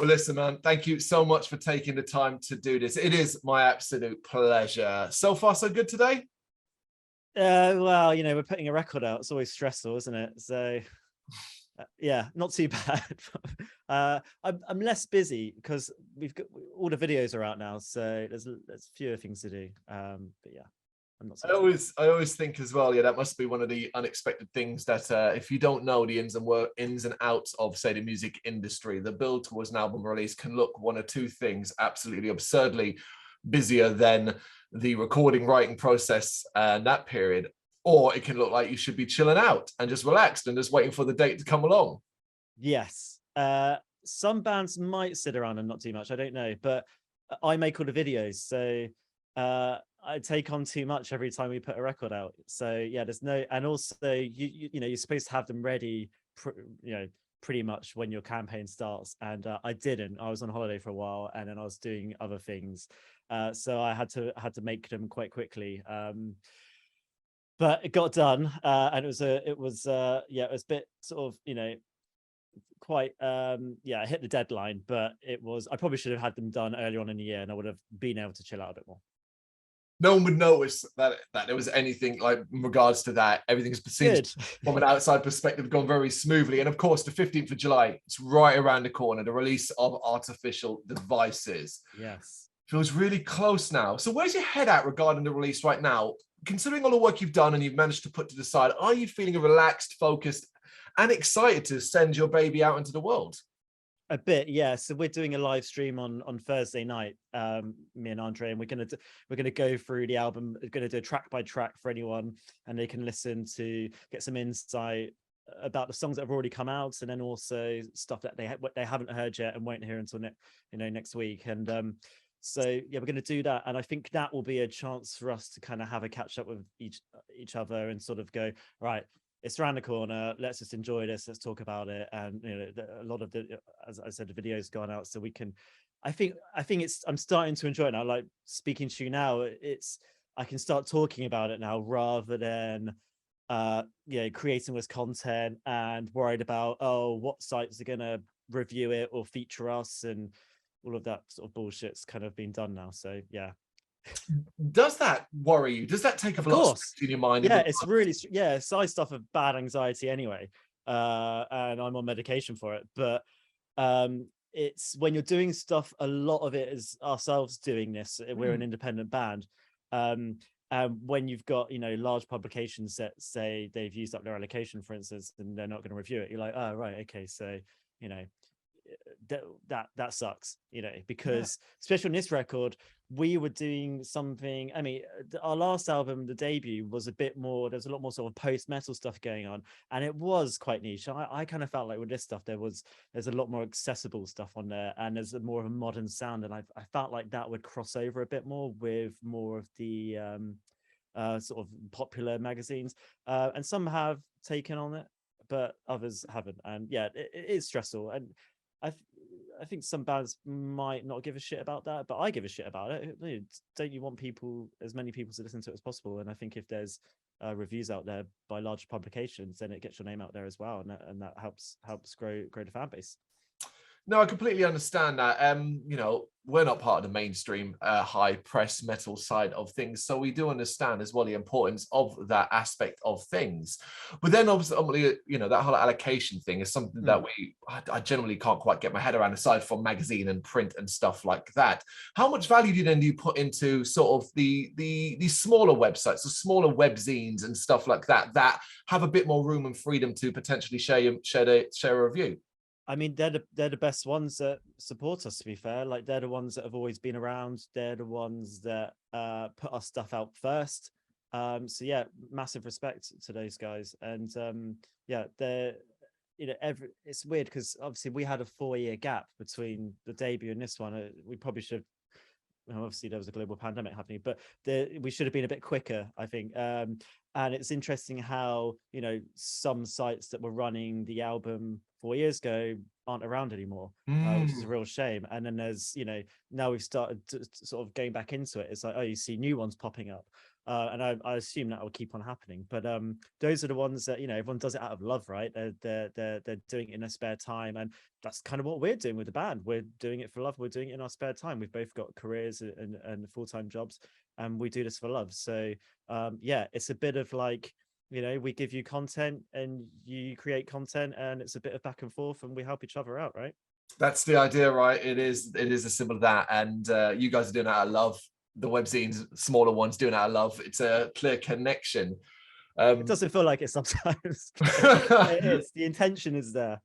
Well, listen, man, thank you so much for taking the time to do this. It is my absolute pleasure. So far, so good today? Well, you know, we're putting a record out. It's always stressful, isn't it? So, yeah, not too bad. I'm less busy because we've got all the videos are out now, so there's fewer things to do. But yeah, I'm not. I always think as well. Yeah, that must be one of the unexpected things that if you don't know the ins and outs of, say, the music industry, the build towards an album release can look one or two things absolutely absurdly busier than the recording writing process and that period, or it can look like you should be chilling out and just relaxed and just waiting for the date to come along. Yes. Some bands might sit around and not do much, I don't know, but I make all the videos, so I take on too much every time we put a record out. So yeah, there's no, and also you know, you're supposed to have them ready pretty much when your campaign starts, and I didn't. I was on holiday for a while and then I was doing other things, so I had to make them quite quickly, but it got done, and it was a bit sort of, you know, quite yeah, I hit the deadline, but I probably should have had them done earlier on in the year and I would have been able to chill out a bit more. No one would notice that there was anything like in regards to that. Everything's perceived from an outside perspective gone very smoothly. And of course, the 15th of July, it's right around the corner, the release of Artificial Devices. Yes. Feels really close now. So where's your head at regarding the release right now? Considering all the work you've done and you've managed to put to the side, are you feeling relaxed, focused, and excited to send your baby out into the world? A bit, yeah. So we're doing a live stream on Thursday night, me and Andre, and we're gonna go through the album. We're gonna do a track by track for anyone, and they can listen to get some insight about the songs that have already come out, and then also stuff that they haven't heard yet and won't hear until next week. And so yeah, we're gonna do that, and I think that will be a chance for us to kind of have a catch up with each other and sort of go, right, it's around the corner, let's just enjoy this, let's talk about it. And you know, a lot of the, as I said, the video's gone out, so we can, I think I'm starting to enjoy it now. Like speaking to you now, I can start talking about it now rather than creating this content and worried about, oh, what sites are gonna review it or feature us, and all of that sort of bullshit's kind of been done now. So yeah. Does that worry you? Does that take up a lot of space in your mind? Yeah, it's really, yeah, side stuff of bad anxiety anyway, and I'm on medication for it, but it's when you're doing stuff, a lot of it is ourselves doing this. We're an independent band, and when you've got, you know, large publications that say they've used up their allocation, for instance, and they're not going to review it, you're like, oh right, okay, so you know, that sucks, you know, because especially on this record, we were doing something. I mean, our last album, the debut, was a bit more, there's a lot more sort of post-metal stuff going on, and it was quite niche. I kind of felt like with this stuff there's a lot more accessible stuff on there, and there's more of a modern sound, and I felt like that would cross over a bit more with more of the sort of popular magazines, and some have taken on it but others haven't. And yeah, it is stressful, and I think some bands might not give a shit about that, but I give a shit about it. Don't you want as many people to listen to it as possible? And I think if there's reviews out there by large publications, then it gets your name out there as well, and that helps grow the fan base. No, I completely understand that. You know, we're not part of the mainstream high press metal side of things, so we do understand as well the importance of that aspect of things. But then obviously, you know, that whole allocation thing is something that I generally can't quite get my head around, aside from magazine and print and stuff like that. How much value do you put into sort of the smaller websites, the smaller webzines and stuff like that have a bit more room and freedom to potentially share a review? I mean, they're the best ones that support us, to be fair. Like, they're the ones that have always been around. They're the ones that put our stuff out first. So yeah, massive respect to those guys. And yeah, they're, you know, it's weird because obviously we had a 4-year gap between the debut and this one. We probably should, obviously there was a global pandemic happening, but we should have been a bit quicker, I think. And it's interesting how, you know, some sites that were running the album 4 years ago aren't around anymore, which is a real shame. And then there's, you know, now we've started to sort of going back into it. It's like, oh, you see new ones popping up. And I assume that will keep on happening. But those are the ones that, you know, everyone does it out of love, right? They're doing it in their spare time, and that's kind of what we're doing with the band. We're doing it for love. We're doing it in our spare time. We've both got careers and full-time jobs, and we do this for love. So yeah, it's a bit of like, you know, we give you content and you create content, and it's a bit of back and forth, and we help each other out, right? That's the idea, right? It is as simple as that. And you guys are doing it out of love. The webzines, smaller ones, doing it out of love. It's a clear connection. It doesn't feel like it sometimes. It is. The intention is there.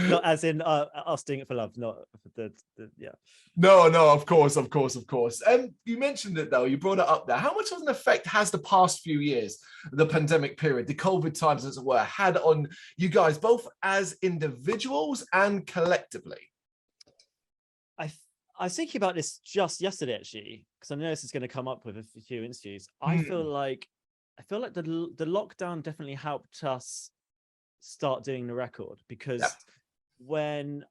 Not as in us doing it for love, not for the yeah. No, of course. You mentioned it though, you brought it up there. How much of an effect has the past few years, the pandemic period, the COVID times as it were, had on you guys, both as individuals and collectively? I was thinking about this just yesterday, actually, because I know this is going to come up with a few interviews. I feel like the lockdown definitely helped us start doing the record, because when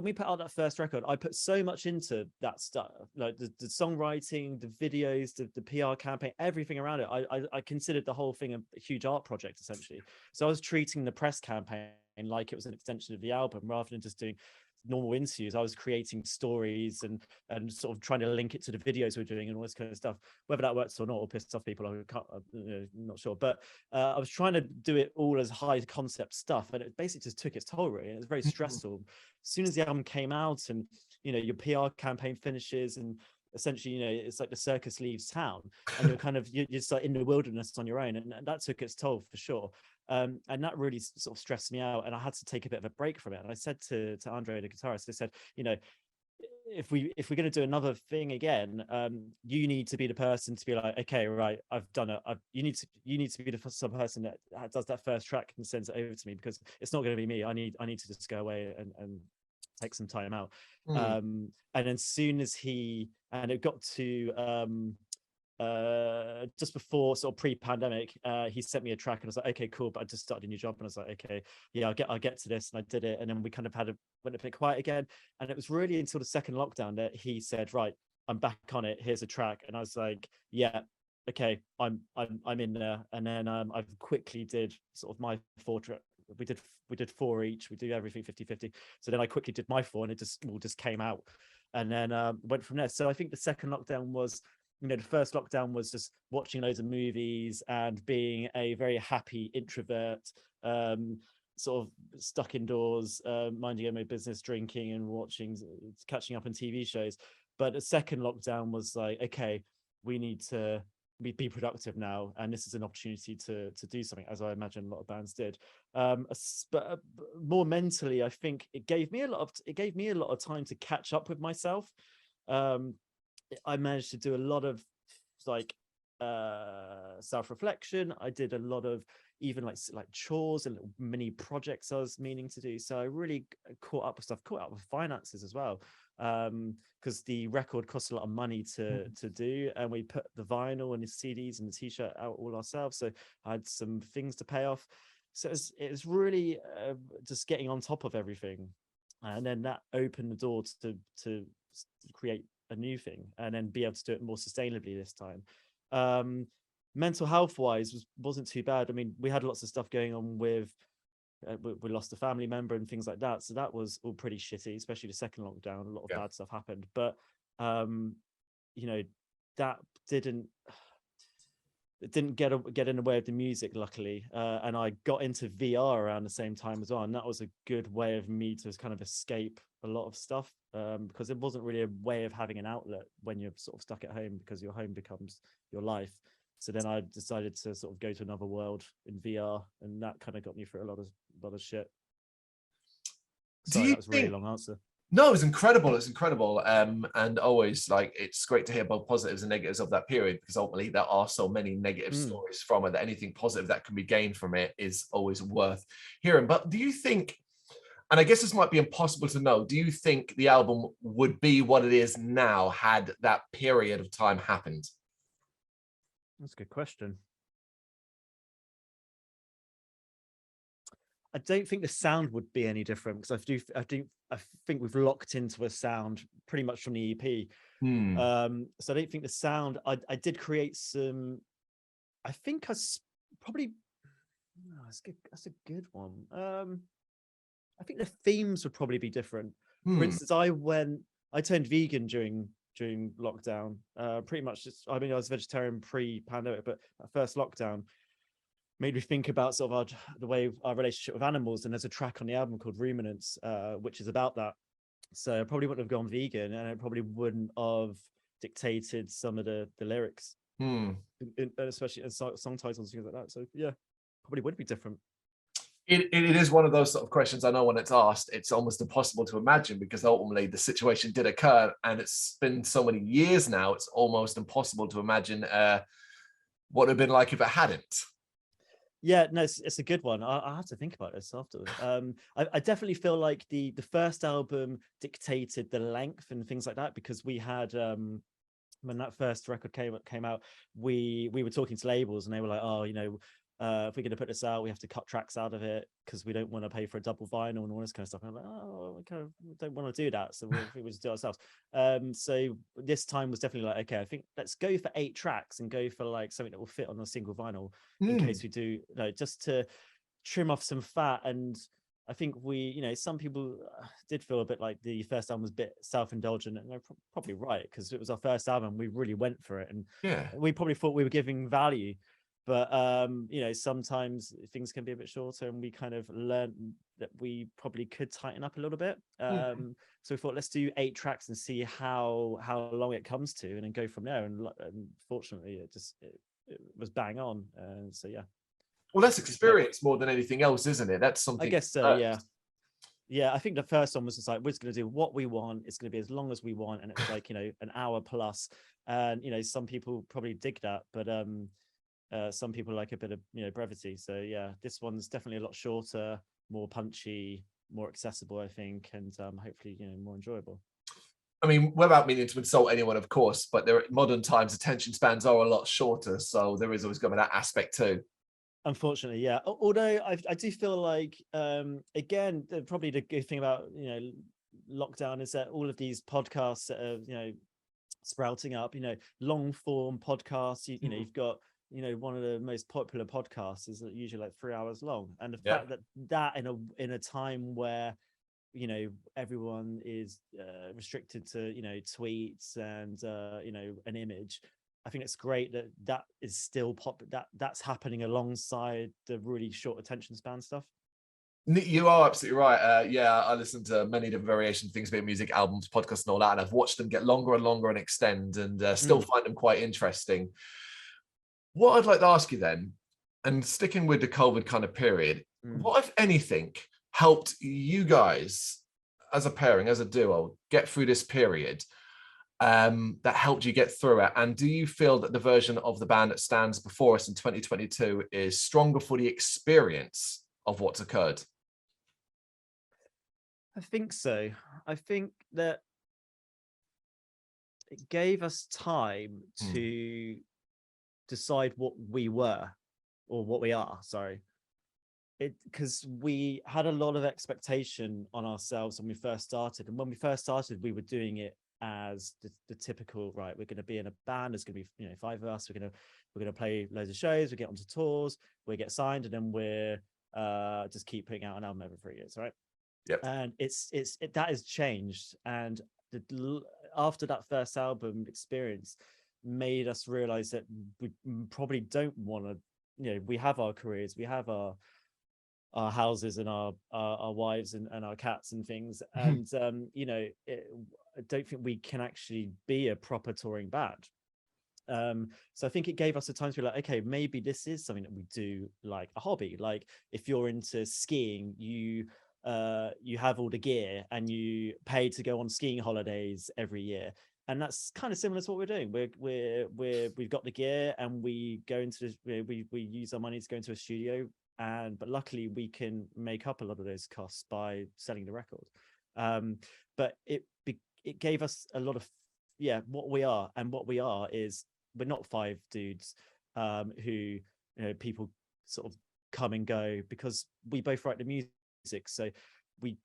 we put out that first record, I put so much into that stuff, like the songwriting, the videos, the PR campaign, everything around it. I considered the whole thing a huge art project, essentially. So I was treating the press campaign like it was an extension of the album, rather than just doing normal interviews. I was creating stories and sort of trying to link it to the videos we're doing and all this kind of stuff. Whether that works or not, or pissed off people, I'm not sure. But I was trying to do it all as high concept stuff, and it basically just took its toll, really. And it was very stressful. As soon as the album came out, and you know, your PR campaign finishes, and essentially, you know, it's like the circus leaves town, and you're just like in the wilderness on your own, and that took its toll for sure. And that really sort of stressed me out, and I had to take a bit of a break from it. And I said to Andre, the guitarist, I said, you know, if we're going to do another thing again, you need to be the person to be like, okay, right, I've done it. You need to be the some person that does that first track and sends it over to me, because it's not going to be me. I need to just go away and take some time out. And then soon as it got to just before sort of pre-pandemic, he sent me a track, and I was like, okay, cool, but I just started a new job, and I was like, okay, yeah, I'll get to this, and I did it. And then we kind of went a bit quiet again, and it was really until the second lockdown that he said, right, I'm back on it, here's a track. And I was like, yeah, okay, I'm in there. And then I quickly did sort of my 4 track. We did 4 each. We do everything 50-50. So then I quickly did my 4, and it just came out, and then went from there. So I think the second lockdown was, you know, the first lockdown was just watching loads of movies and being a very happy introvert, sort of stuck indoors, minding my own business, drinking and watching, catching up on TV shows. But the second lockdown was like, okay, we need to be productive now, and this is an opportunity to do something, as I imagine a lot of bands did. But more mentally, I think it gave me a lot of time to catch up with myself. I managed to do a lot of like self-reflection. I did a lot of even like chores and little mini projects I was meaning to do. So I really caught up with finances as well, because the record cost a lot of money to do, and we put the vinyl and the CDs and the t-shirt out all ourselves. So I had some things to pay off. So it was really just getting on top of everything, and then that opened the door to create a new thing, and then be able to do it more sustainably this time. Mental health wise wasn't too bad. I mean, we had lots of stuff going on with we lost a family member and things like that, so that was all pretty shitty, especially the second lockdown. A lot of bad stuff happened, but you know, that didn't get in the way of the music, luckily. And I got into VR around the same time as well, and that was a good way of me to kind of escape a lot of stuff, because it wasn't really a way of having an outlet when you're sort of stuck at home, because your home becomes your life. So then I decided to sort of go to another world in VR, and that kind of got me through a lot of shit. Sorry, that was a really long answer. No, it's incredible. It's incredible. And always, like, it's great to hear both positives and negatives of that period, because ultimately there are so many negative stories from it that anything positive that can be gained from it is always worth hearing. But do you think, and I guess this might be impossible to know, do you think the album would be what it is now had that period of time happened? That's a good question. I don't think the sound would be any different, because I think we've locked into a sound pretty much from the EP. Hmm. So I don't think the sound, I did create some, I think probably, no, that's a good one. I think the themes would probably be different. For instance, I turned vegan during lockdown. Pretty much just, I mean, I was vegetarian pre-pandemic, but that first lockdown made me think about sort of the way our relationship with animals. And there's a track on the album called Ruminants, which is about that. So I probably wouldn't have gone vegan, and I probably wouldn't have dictated some of the lyrics, especially in song titles and things like that. So yeah, probably would be different. It is one of those sort of questions. I know when it's asked, it's almost impossible to imagine, because ultimately the situation did occur, and it's been so many years now, it's almost impossible to imagine what it would have been like if it hadn't. Yeah, no, it's a good one. I have to think about this afterwards. I definitely feel like the first album dictated the length and things like that, because we had when that first record came out, we were talking to labels, and they were like, oh, you know, if we're going to put this out, we have to cut tracks out of it because we don't want to pay for a double vinyl and all this kind of stuff. And I'm like, oh, we kind of don't want to do that, so we'll just do it ourselves. So this time was definitely like, okay, I think let's go for 8 tracks and go for like something that will fit on a single vinyl in case we do, just to trim off some fat. And I think some people did feel a bit like the first album was a bit self-indulgent, and they're probably right, because it was our first album. We really went for it, and we probably thought we were giving value. But sometimes things can be a bit shorter, and we kind of learned that we probably could tighten up a little bit. So we thought, let's do 8 tracks and see how long it comes to, and then go from there. And fortunately, it was bang on. So yeah. Well, that's experience more than anything else, isn't it? That's something. I guess so. Yeah. I think the first one was just like, we're just going to do what we want. It's going to be as long as we want, and it's like an hour plus. And some people probably dig that, but some people like a bit of brevity. So yeah, this one's definitely a lot shorter, more punchy, more accessible, I think, and hopefully more enjoyable. I mean, without meaning to insult anyone, of course, but modern times attention spans are a lot shorter, so there is always going to be that aspect too. Unfortunately, yeah. Although I do feel like again, probably the good thing about lockdown is that all of these podcasts that are sprouting up, long form podcasts. You've got one of the most popular podcasts is usually like 3 hours long, and the fact that in a time where everyone is restricted to tweets and an image, I think it's great that is still that's happening alongside the really short attention span stuff. You are absolutely right. I listen to many different variations of things about music, albums, podcasts, and all that, and I've watched them get longer and longer and extend, and still find them quite interesting. What I'd like to ask you then, and sticking with the COVID kind of period, what, if anything, helped you guys as a pairing, as a duo, get through this period that helped you get through it? And do you feel that the version of the band that stands before us in 2022 is stronger for the experience of what's occurred? I think so. I think that it gave us time to decide what we were, or what we are, sorry. Because we had a lot of expectation on ourselves when we first started. And when we first started, we were doing it as the typical, right, we're going to be in a band, there's going to be 5 of us, we're going to play loads of shows, we get onto tours, we get signed, and then we're just keep putting out an album every 3 years, right? Yep. And that has changed. And after that first album experience made us realize that we probably don't want to, we have our careers, we have our houses and our wives and our cats and things, and I don't think we can actually be a proper touring band. So I think it gave us the time to be like, okay, maybe this is something that we do like a hobby. Like if you're into skiing, you have all the gear and you pay to go on skiing holidays every year. And that's kind of similar to what we're doing. We've got the gear, and we go into we use our money to go into a studio, but luckily we can make up a lot of those costs by selling the record. But it gave us a lot of what we are, and what we are is we're not 5 dudes who people sort of come and go, because we both write the music. So we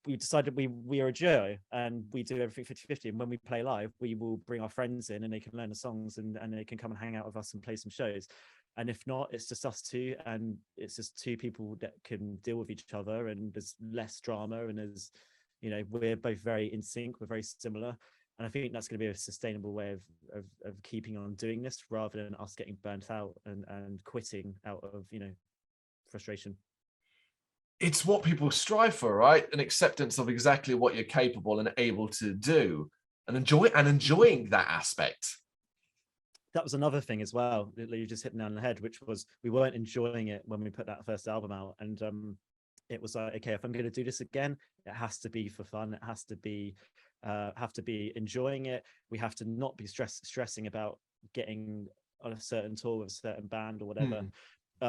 decided we are a duo and we do everything 50-50, and when we play live we will bring our friends in and they can learn the songs and they can come and hang out with us and play some shows. And if not, it's just us two, and it's just two people that can deal with each other, and there's less drama, and there's, you know, we're both very in sync, we're very similar. And I think that's going to be a sustainable way of keeping on doing this, rather than us getting burnt out and quitting out of, you know, frustration. It's what people strive for, right? An acceptance of exactly what you're capable and able to do, and enjoying that aspect. That was another thing as well. You just hit the nail on the head, which was we weren't enjoying it when we put that first album out, and it was like, okay, if I'm going to do this again, it has to be for fun. It has to be enjoying it. We have to not be stressing about getting on a certain tour with a certain band or whatever.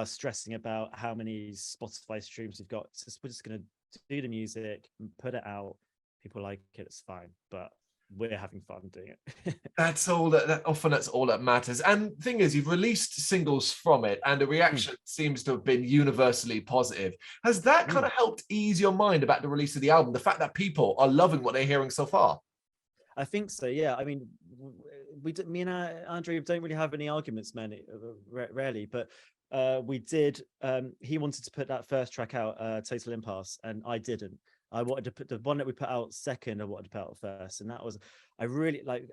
Stressing about how many Spotify streams we've got. We're just going to do the music and put it out. People like it, it's fine, but we're having fun doing it. That's all that's all that matters. And the thing is, you've released singles from it and the reaction seems to have been universally positive. Has that kind of helped ease your mind about the release of the album, the fact that people are loving what they're hearing so far? I think so, yeah. I mean, me and Andrew don't really have any arguments, rarely, but we did. He wanted to put that first track out, Total Impasse, and I didn't. I wanted to put the one that we put out second. I wanted to put out first, and that was, I really like,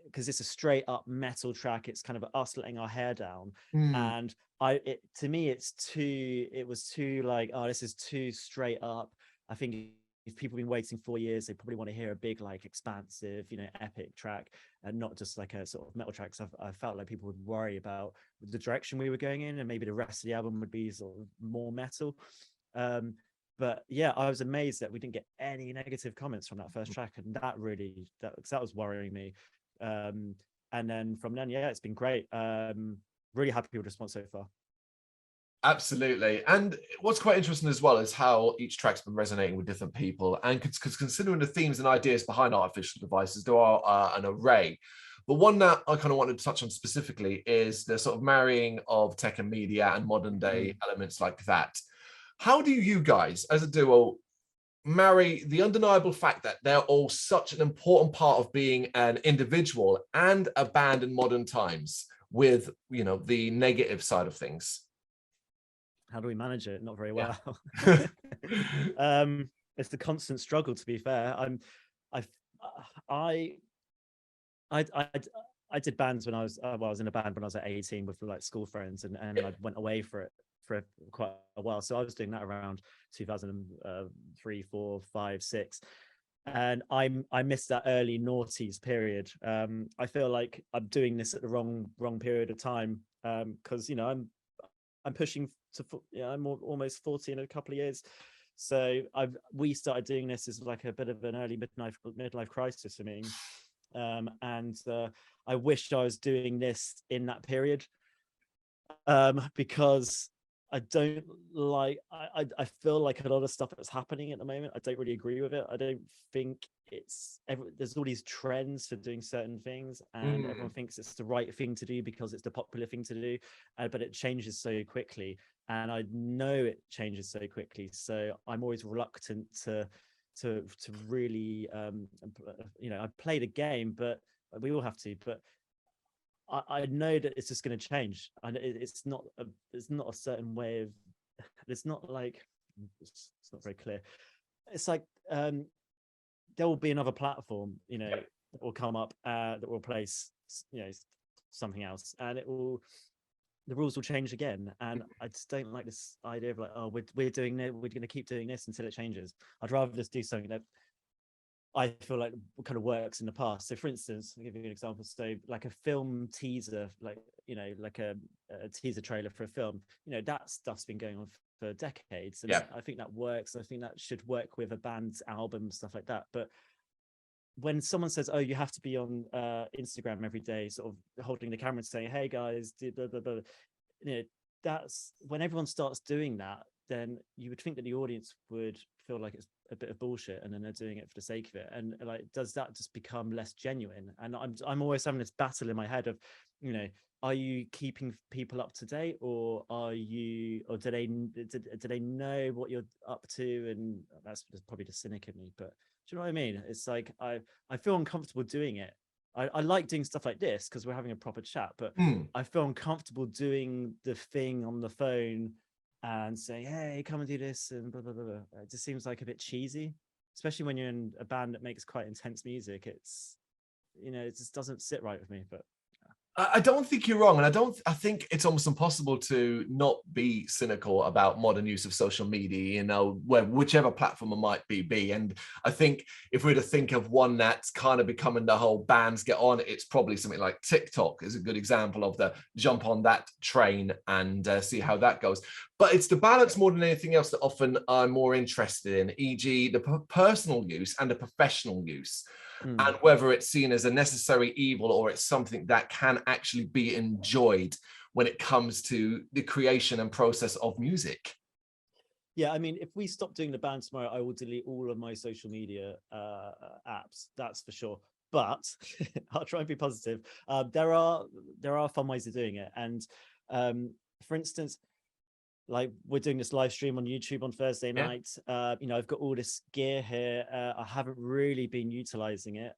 because it's a straight up metal track. It's kind of us letting our hair down, and to me, it was too like, oh, this is too straight up. I think if people have been waiting 4 years, they probably want to hear a big, like, expansive, you know, epic track, and not just like a sort of metal track. So I felt like people would worry about the direction we were going in, and maybe the rest of the album would be sort of more metal. But yeah, I was amazed that we didn't get any negative comments from that first track, and that was worrying me. And then from then, yeah, it's been great. Really happy with the response so far. Absolutely. And what's quite interesting as well is how each track's been resonating with different people. And because considering the themes and ideas behind artificial devices, there are an array. But one that I kind of wanted to touch on specifically is the sort of marrying of tech and media and modern day elements like that. How do you guys, as a duo, marry the undeniable fact that they're all such an important part of being an individual and a band in modern times with, you know, the negative side of things? How do we manage it? Not very well. It's the constant struggle, to be fair. I did bands when I was in a band when I was at 18 with like school friends, and I went away for quite a while. So I was doing that around 2003, 4, 5, 6. And I missed that early noughties period. I feel like I'm doing this at the wrong period of time, because, you know, I'm pushing to, I'm almost 40 in a couple of years. So we started doing this as like a bit of an early midlife crisis for me. And I wished I was doing this in that period, because I don't like, I feel like a lot of stuff that's happening at the moment, I don't really agree with it. I don't think there's all these trends for doing certain things, and everyone thinks it's the right thing to do because it's the popular thing to do, but it changes so quickly, and I know it changes so quickly. So I'm always reluctant to really, you know, I play the game, but we all have to, but I know that it's just going to change, and it's not a certain way of, it's not like, it's not very clear. It's like, there will be another platform, you know, that will come up, that will replace, you know, something else, and the rules will change again. And I just don't like this idea of like, oh, we're doing it, we're going to keep doing this until it changes. I'd rather just do something that I feel like kind of works in the past. So for instance, I'll give you an example. So like a film teaser, like, you know, like a teaser trailer for a film, you know, that stuff's been going on for decades. And I think that works. I think that should work with a band's album, stuff like that. But when someone says, oh, you have to be on Instagram every day, sort of holding the camera and saying, hey guys, blah, blah, blah, you know, that's when everyone starts doing that, then you would think that the audience would feel like it's a bit of bullshit, and then they're doing it for the sake of it. And like, does that just become less genuine? And I'm always having this battle in my head of, you know, are you keeping people up to date, or do they know what you're up to? And that's probably the cynic in me, but do you know what I mean? It's like I feel uncomfortable doing it. I like doing stuff like this because we're having a proper chat, but I feel uncomfortable doing the thing on the phone and saying, hey, come and do this and blah blah blah, blah. It just seems like a bit cheesy, especially when you're in a band that makes quite intense music. It's, it just doesn't sit right with me. But I don't think you're wrong, and I think it's almost impossible to not be cynical about modern use of social media, whichever platform it might be. And I think if we were to think of one that's kind of becoming the whole bands get on, it's probably something like TikTok is a good example of the jump on that train and see how that goes. But it's the balance more than anything else that often I'm more interested in, e.g. the personal use and the professional use. And whether it's seen as a necessary evil or it's something that can actually be enjoyed when it comes to the creation and process of music. Yeah, I mean, if we stop doing the band tomorrow, I will delete all of my social media apps. That's for sure. But I'll try and be positive. There are fun ways of doing it. And for instance, like we're doing this live stream on YouTube on Thursday night. I've got all this gear here. I haven't really been utilizing it.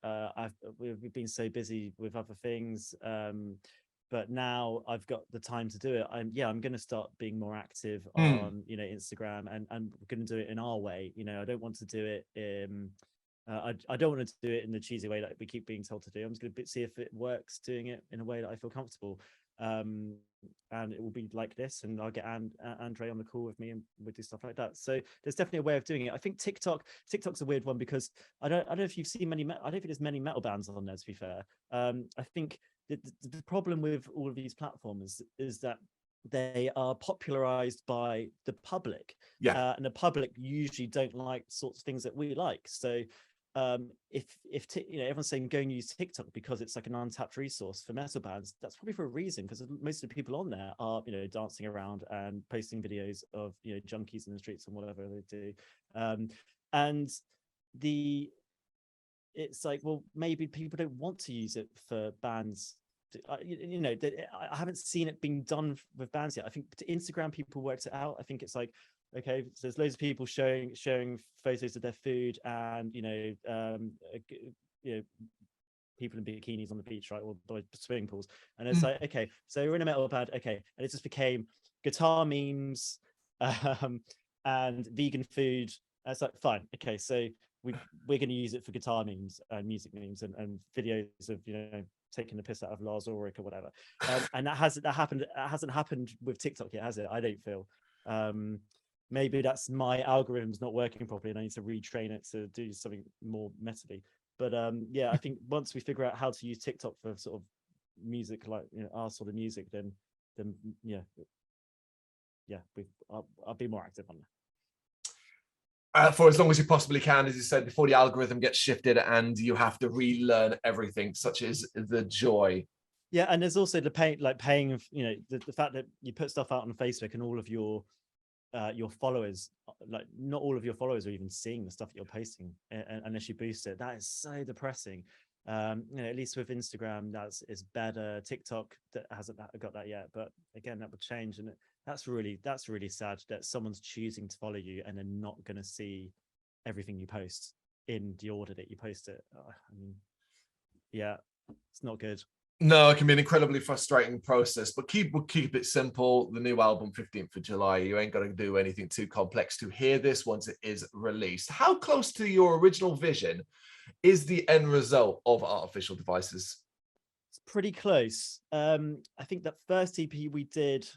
We've been so busy with other things. But now I've got the time to do it. I'm going to start being more active on, Instagram, and we're going to do it in our way. I don't want to do it I don't want to do it in the cheesy way that we keep being told to do. I'm just going to see if it works doing it in a way that I feel comfortable. And it will be like this, and I'll get Andre on the call with me, and we'll do stuff like that. So there's definitely a way of doing it. I think TikTok's a weird one because I don't know if you've seen I don't think there's many metal bands on there, to be fair. I think the problem with all of these platforms is that they are popularized by the public, and the public usually don't like sorts of things that we like. So if everyone's saying go and use TikTok because it's like an untapped resource for metal bands, that's probably for a reason, because most of the people on there are dancing around and posting videos of junkies in the streets and whatever they do, and it's like, well, maybe people don't want to use it for bands. I haven't seen it being done with bands yet. I think to Instagram people worked it out. I think it's like, okay, so there's loads of people sharing photos of their food, and people in bikinis on the beach, right, or by swimming pools, and it's like, okay, so we're in a metal band, okay, and it just became guitar memes and vegan food. And it's like, fine, okay, so we're going to use it for guitar memes and music memes and videos of taking the piss out of Lars Ulrich or whatever, and that hasn't happened with TikTok yet, has it? I don't feel. Maybe that's my algorithm's not working properly and I need to retrain it to do something more metally. But I think once we figure out how to use TikTok for sort of music, like our sort of music, then I'll be more active on that. For as long as you possibly can, as you said, before the algorithm gets shifted and you have to relearn everything, such as the joy. Yeah, and there's also the paying, the fact that you put stuff out on Facebook and all of your followers, like not all of your followers are even seeing the stuff that you're posting unless you boost it. That is so depressing. At least with Instagram, is better. TikTok that hasn't got that yet, but again, that would change, and that's really sad that someone's choosing to follow you and they're not going to see everything you post in the order that you post it. It's not good. No, it can be an incredibly frustrating process, but keep it simple. The new album, 15th of July, you ain't got to do anything too complex to hear this once it is released. How close to your original vision is the end result of Artificial Devices? It's pretty close. I think that first EP we did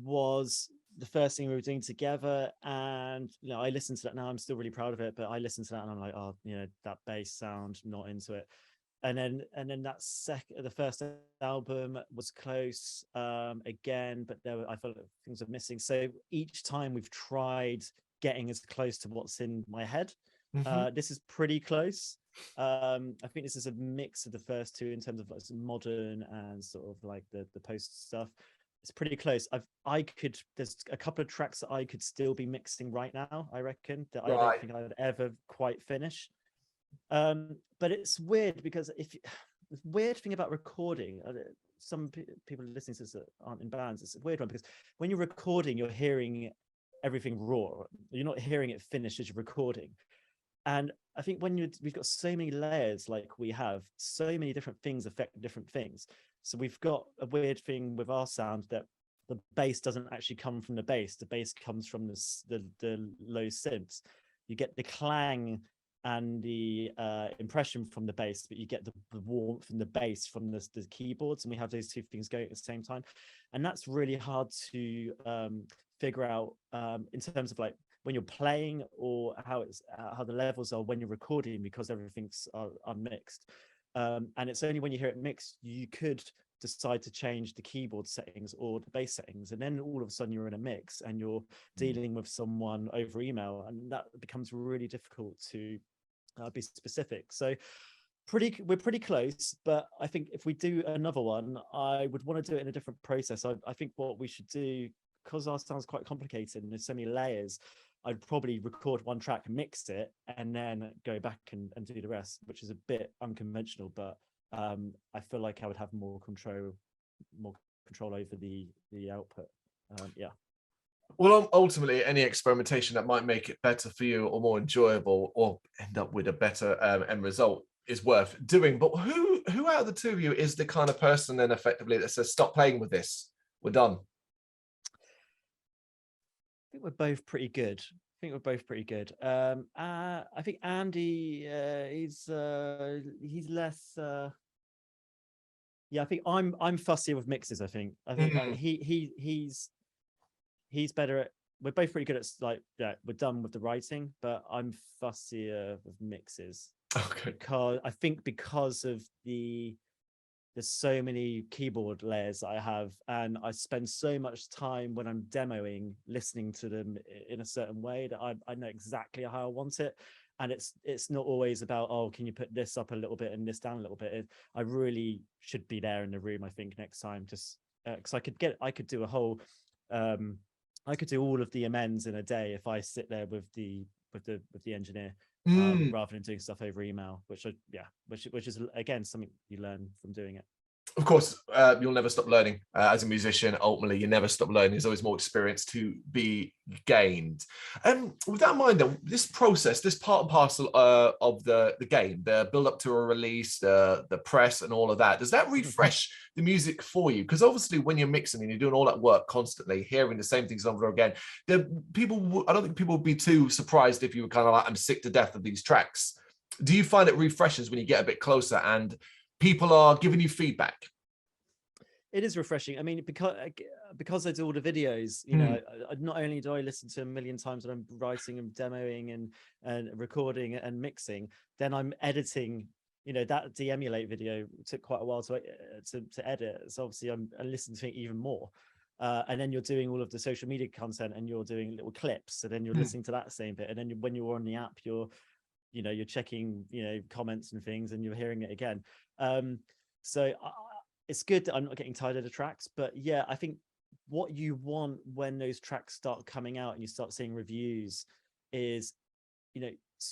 was the first thing we were doing together, and I listened to that now. I'm still really proud of it, but I listened to that and I'm like, oh, that bass sound, not into it. And then the first album was close again, but I felt like things were missing. So each time we've tried getting as close to what's in my head. This is pretty close. I think this is a mix of the first two in terms of like modern and sort of like the post stuff. It's pretty close. There's a couple of tracks that I could still be mixing right now, I reckon, that I don't think I would ever quite finish. But it's weird because the weird thing about recording, some people listening to this that aren't in bands, it's a weird one, because when you're recording, you're hearing everything raw. You're not hearing it finished as you're recording. And I think when we've got so many layers, like we have, so many different things affect different things. So we've got a weird thing with our sound that the bass doesn't actually come from the bass. The bass comes from the low synths. You get the clang and the impression from the bass, but you get the warmth and the bass from the keyboards, and we have those two things going at the same time. And that's really hard to figure out in terms of like when you're playing, or how the levels are when you're recording, because everything's unmixed. And it's only when you hear it mixed you could decide to change the keyboard settings or the bass settings, and then all of a sudden you're in a mix and you're dealing with someone over email, and that becomes really difficult to be specific. So we're pretty close, but I think if we do another one, I would want to do it in a different process. I think what we should do, because our sound's quite complicated and there's so many layers, I'd probably record one track, mix it, and then go back and do the rest, which is a bit unconventional, but I feel like I would have more control over the output. Yeah. Well, ultimately, any experimentation that might make it better for you or more enjoyable or end up with a better end result is worth doing. But who out of the two of you is the kind of person then effectively that says, stop playing with this, we're done? I think we're both pretty good. I think Andy, he's less. Yeah, I think I'm fussier with mixes. I think he's better at. We're both pretty good at, like, yeah, we're done with the writing, but I'm fussier with mixes. Okay. Because of there's so many keyboard layers that I have, and I spend so much time when I'm demoing listening to them in a certain way that I know exactly how I want it. And it's not always about, oh, can you put this up a little bit and this down a little bit. I really should be there in the room, I think, next time, just because I could do a whole I could do all of the amends in a day if I sit there with the engineer, rather than doing stuff over email, which is again something you learn from doing it. Of course, you'll never stop learning. As a musician, ultimately, you never stop learning. There's always more experience to be gained. And with that in mind, though, this process, this part and parcel of the game, the build up to a release, the press and all of that, does that refresh the music for you? Because obviously when you're mixing and you're doing all that work constantly, hearing the same things over and over again, I don't think people would be too surprised if you were kind of like, I'm sick to death of these tracks. Do you find it refreshes when you get a bit closer and people are giving you feedback? It is refreshing. I mean, because I do all the videos, you know, not only do I listen to a million times when I'm writing and demoing and recording and mixing, then I'm editing. You know, that de-emulate video took quite a while to edit. So obviously I'm listening to it even more. And then you're doing all of the social media content and you're doing little clips. So then you're listening to that same bit. And then when you're on the app, you're checking, comments and things, and you're hearing it again. So it's good that I'm not getting tired of the tracks, but yeah, I think what you want when those tracks start coming out and you start seeing reviews is,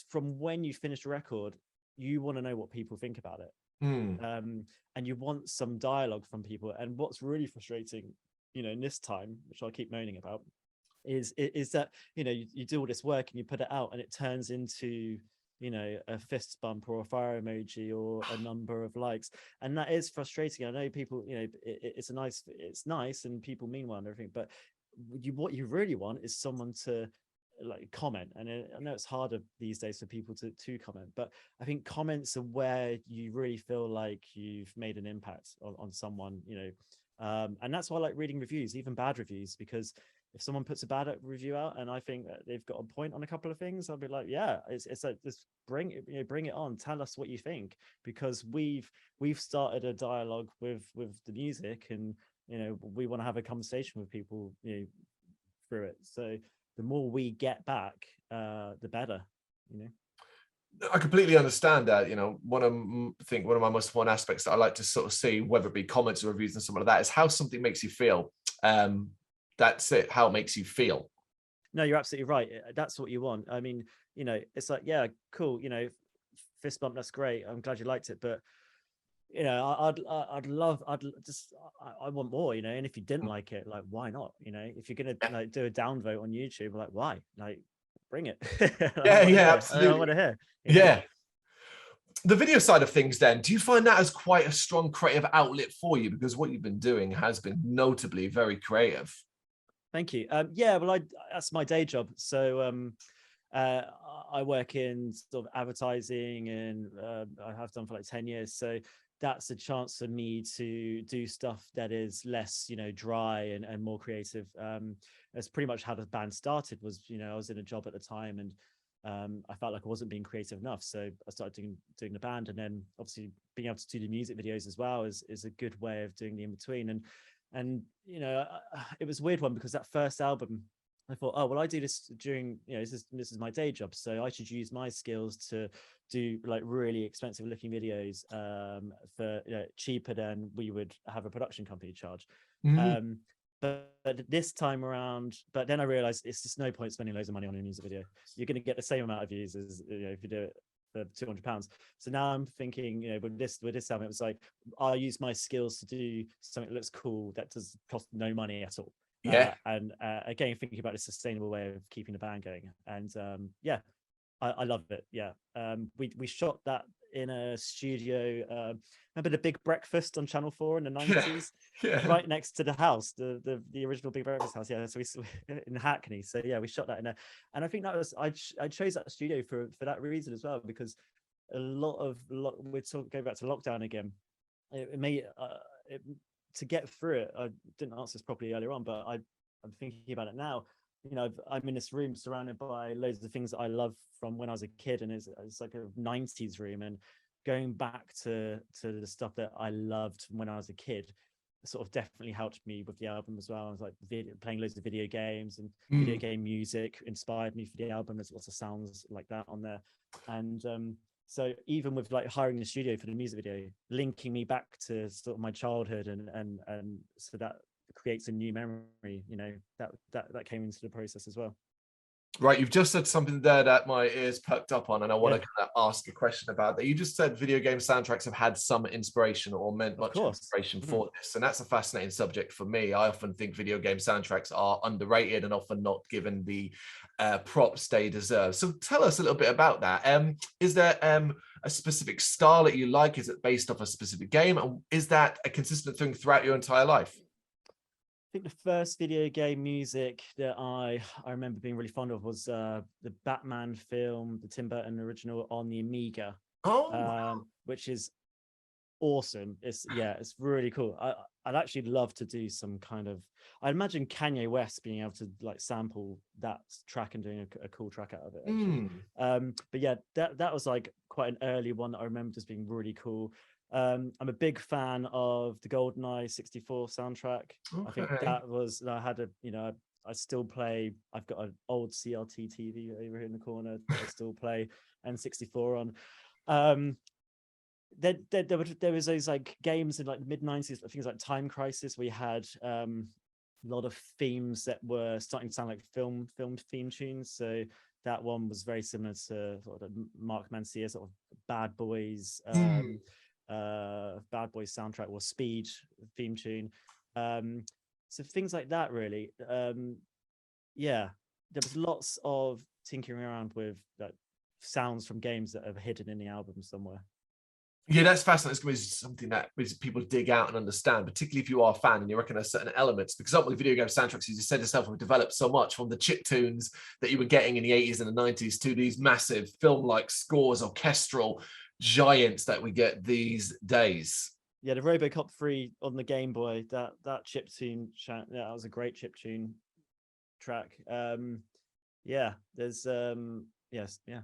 from when you finish a record, you want to know what people think about it. And you want some dialogue from people. And what's really frustrating, in this time, which I'll keep moaning about, is that, you do all this work and you put it out and it turns into, a fist bump or a fire emoji or a number of likes, and that is frustrating. I know people, it's nice and people mean well and everything, but what you really want is someone to like comment. And I know it's harder these days for people to comment, but I think comments are where you really feel like you've made an impact on someone, and that's why I like reading reviews, even bad reviews, because if someone puts a bad review out and I think that they've got a point on a couple of things, I'll be like, yeah, it's like, just bring it on. Tell us what you think, because we've started a dialogue with the music, and we want to have a conversation with people through it. So the more we get back, the better. I completely understand that. One of my most fun aspects that I like to sort of see, whether it be comments or reviews and something like that, is how something makes you feel. That's it, how it makes you feel. No, you're absolutely right. That's what you want. I mean, it's like, yeah, cool, fist bump, that's great, I'm glad you liked it, but I want more, and if you didn't like it, like, why not? If you're gonna like do a downvote on YouTube, like, why? Like, bring it. I Yeah, want to yeah, hear. I absolutely. want to hear. Yeah. The video side of things, then, do you find that as quite a strong creative outlet for you? Because what you've been doing has been notably very creative. Thank you. Yeah, well, that's my day job. So uh, I work in sort of advertising, and I have done for like 10 years. So that's a chance for me to do stuff that is less, dry and more creative. That's pretty much how the band started. Was I was in a job at the time, and I felt like I wasn't being creative enough. So I started doing the band, and then obviously being able to do the music videos as well is a good way of doing the in between. And it was a weird one, because that first album, I thought, oh well, I do this during, this is my day job, so I should use my skills to do like really expensive looking videos for cheaper than we would have a production company charge. Mm. Um, but this time around, but then I realized it's just no point spending loads of money on a music video. You're going to get the same amount of views as if you do it for £200. So now I'm thinking, with this album, it was like, I'll use my skills to do something that looks cool, that does cost no money at all. Yeah. And again, thinking about a sustainable way of keeping the band going. And yeah, I love it. Yeah. We shot that in a studio. Remember the Big Breakfast on Channel 4 in the 90s? Yeah. Right next to the house, the original Big Breakfast house. Yeah. So we in Hackney. So yeah, we shot that in there. And I think that was, I chose that studio for that reason as well, because a lot of we're going back to lockdown again. It made to get through it. I didn't answer this properly earlier on, but I'm thinking about it now. I'm in this room surrounded by loads of things that I love from when I was a kid, and it's like a 90s room, and going back to the stuff that I loved when I was a kid sort of definitely helped me with the album as well. I was like playing loads of video games, and video game music inspired me for the album. There's lots of sounds like that on there. And so even with like hiring the studio for the music video, linking me back to sort of my childhood, and so that creates a new memory, that came into the process as well. Right, you've just said something there that my ears perked up on, and I want to kind of ask a question about that. You just said video game soundtracks have had some inspiration or meant much inspiration for this, and that's a fascinating subject for me. I often think video game soundtracks are underrated and often not given the props they deserve. So tell us a little bit about that. Is there a specific style that you like? Is it based off a specific game? And is that a consistent thing throughout your entire life? I think the first video game music that I remember being really fond of was the Batman film, the Tim Burton original, on the Amiga. Which is awesome. It's really cool. I'd actually love to do some kind of, I imagine Kanye West being able to like sample that track and doing a cool track out of it. But yeah, that was like quite an early one that I remember as being really cool. I'm a big fan of the GoldenEye 64 soundtrack. I think that was, I had I still play, I've got an old CRT TV over here in the corner that I still play N64 on. There was those like games in like the mid-90s, things like Time Crisis. We had a lot of themes that were starting to sound like film theme tunes. So that one was very similar to sort of Mark Mancia sort of Bad Boys soundtrack, or Speed theme tune. So things like that, really. Yeah, there was lots of tinkering around with sounds from games that are hidden in the album somewhere. Yeah, that's fascinating. It's going to be something that people dig out and understand, particularly if you are a fan and you recognize certain elements. Because ultimately, video game soundtracks, you just said yourself, have developed so much, from the chip tunes that you were getting in the 80s and the 90s to these massive film-like scores, orchestral giants that we get these days. Yeah, the RoboCop 3 on the Game Boy, that chip tune, that was a great chip tune track. Yeah, there's yes, yeah.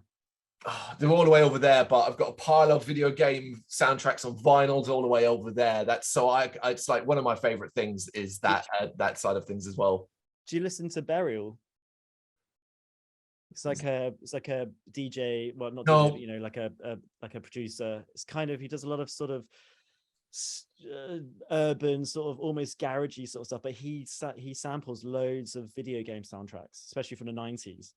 Oh, they're all the way over there, but I've got a pile of video game soundtracks on vinyls all the way over there. That's so it's like one of my favorite things is that that side of things as well. Do you listen to Burial? It's like a DJ, well, not DJ, but, like a producer. It's kind of, he does a lot of sort of urban, sort of almost garagey sort of stuff, but he samples loads of video game soundtracks, especially from the 90s.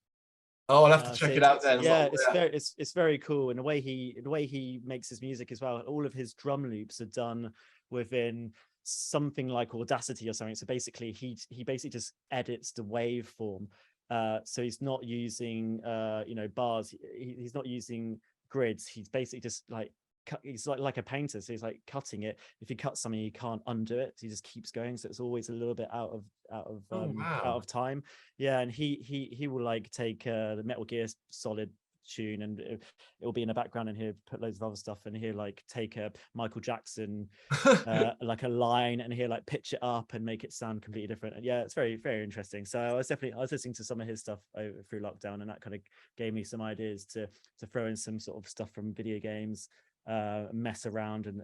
Oh, I'll have to check it out then. Yeah, it's very cool. And the way he makes his music as well. All of his drum loops are done within something like Audacity or something. So basically, he basically just edits the waveform. So he's not using bars. He's not using grids. He's basically just like he's like a painter, so he's like cutting it. If he cuts something, he can't undo it, so he just keeps going, so it's always a little bit out of time. Yeah, and he will like take the Metal Gear Solid tune, and it will be in the background, and he'll put loads of other stuff, and he'll like take a Michael Jackson like a line, and he'll like pitch it up and make it sound completely different. And yeah, it's very, very interesting. So I was listening to some of his stuff through lockdown, and that kind of gave me some ideas to throw in some sort of stuff from video games, mess around and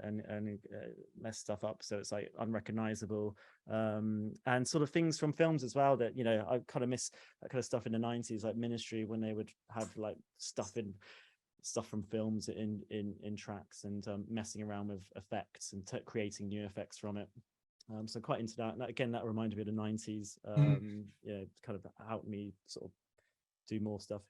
mess stuff up so it's like unrecognizable, and sort of things from films as well that, you know, I kind of miss that kind of stuff in the 90s, like Ministry, when they would have like stuff from films in tracks, and messing around with effects and creating new effects from it. So quite into that. And that, again, that reminded me of the 90s. Yeah, kind of helped me sort of do more stuff.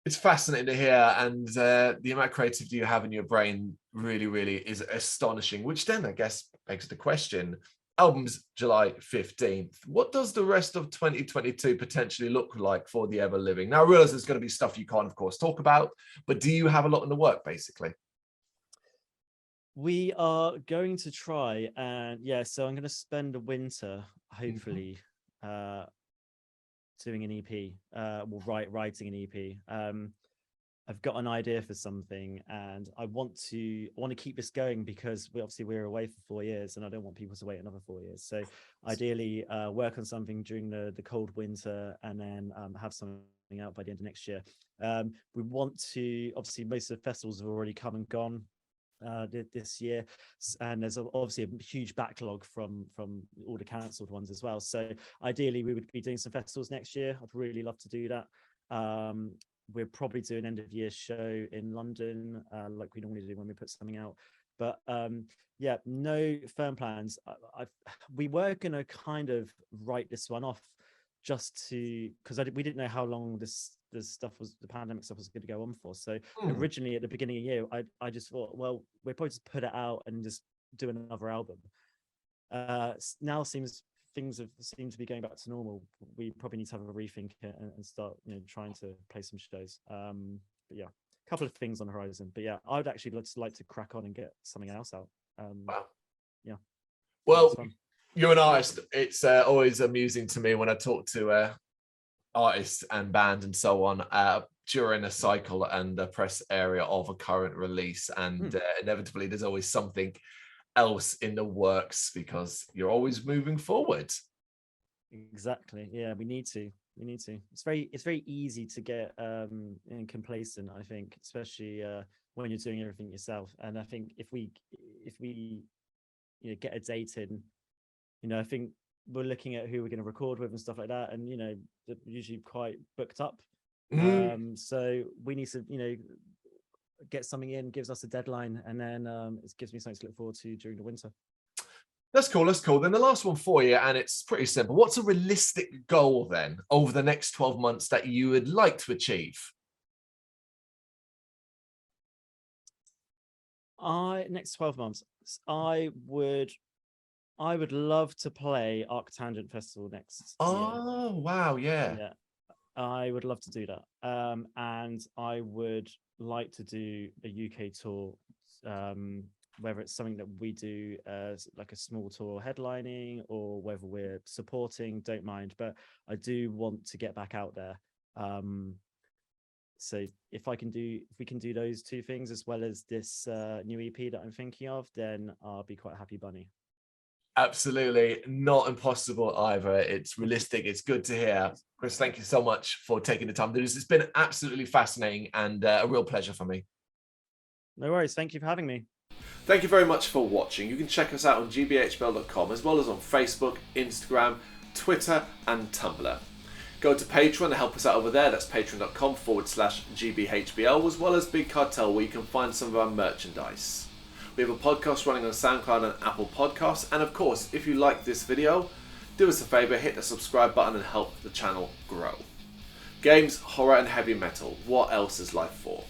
It's fascinating to hear, and the amount of creativity you have in your brain really, really is astonishing, which then I guess begs the question, album's July 15th. What does the rest of 2022 potentially look like for the Ever Living? Now, I realize there's going to be stuff you can't, of course, talk about, but do you have a lot in the work, basically? We are going to try, and yeah, so I'm going to spend the winter, hopefully, doing an EP, writing an EP. I've got an idea for something, and I want to keep this going, because we're away for 4 years, and I don't want people to wait another 4 years. So ideally, work on something during the cold winter, and then have something out by the end of next year. We want to, obviously, most of the festivals have already come and gone this year, and there's obviously a huge backlog from all the cancelled ones as well. So ideally we would be doing some festivals next year. I'd really love to do that. We'll probably do an end of year show in London, like we normally do when we put something out. But yeah, no firm plans. We were gonna kind of write this one off, just because we didn't know how long this stuff was, the pandemic stuff was going to go on for. So originally at the beginning of the year, I just thought, well, we'll probably just put it out and just do another album. Now things seem to be going back to normal. We probably need to have a rethink and start, you know, trying to play some shows. But yeah, a couple of things on the horizon. But yeah, I would actually just like to crack on and get something else out. Wow. Yeah. Well, you're an artist. It's always amusing to me when I talk to artists and bands and so on during a cycle and a press area of a current release, and inevitably there's always something else in the works, because you're always moving forward. Exactly. Yeah, we need to. It's very easy to get complacent, I think, especially when you're doing everything yourself. And I think if we get a date in, I think we're looking at who we're going to record with and stuff like that, and they're usually quite booked up. So we need to get something in, gives us a deadline, and then it gives me something to look forward to during the winter. That's cool. Then the last one for you, and it's pretty simple. What's a realistic goal then over the next 12 months that you would like to achieve? Next 12 months, I would love to play Arctangent Festival next year. Wow, yeah. I would love to do that. And I would like to do a UK tour, whether it's something that we do as like a small tour headlining, or whether we're supporting, don't mind. But I do want to get back out there. So if we can do those two things, as well as this new EP that I'm thinking of, then I'll be quite a happy bunny. Absolutely not impossible either. It's realistic. It's good to hear. Chris, thank you so much for taking the time to do this. It's been absolutely fascinating and a real pleasure for me. No worries. Thank you for having me. Thank you very much for watching. You can check us out on gbhbl.com, as well as on Facebook, Instagram, Twitter and Tumblr. Go to Patreon to help us out over there. That's patreon.com/gbhbl, as well as Big Cartel, where you can find some of our merchandise. We have a podcast running on SoundCloud and Apple Podcasts. And of course, if you like this video, do us a favor, hit the subscribe button and help the channel grow. Games, horror, and heavy metal. What else is life for?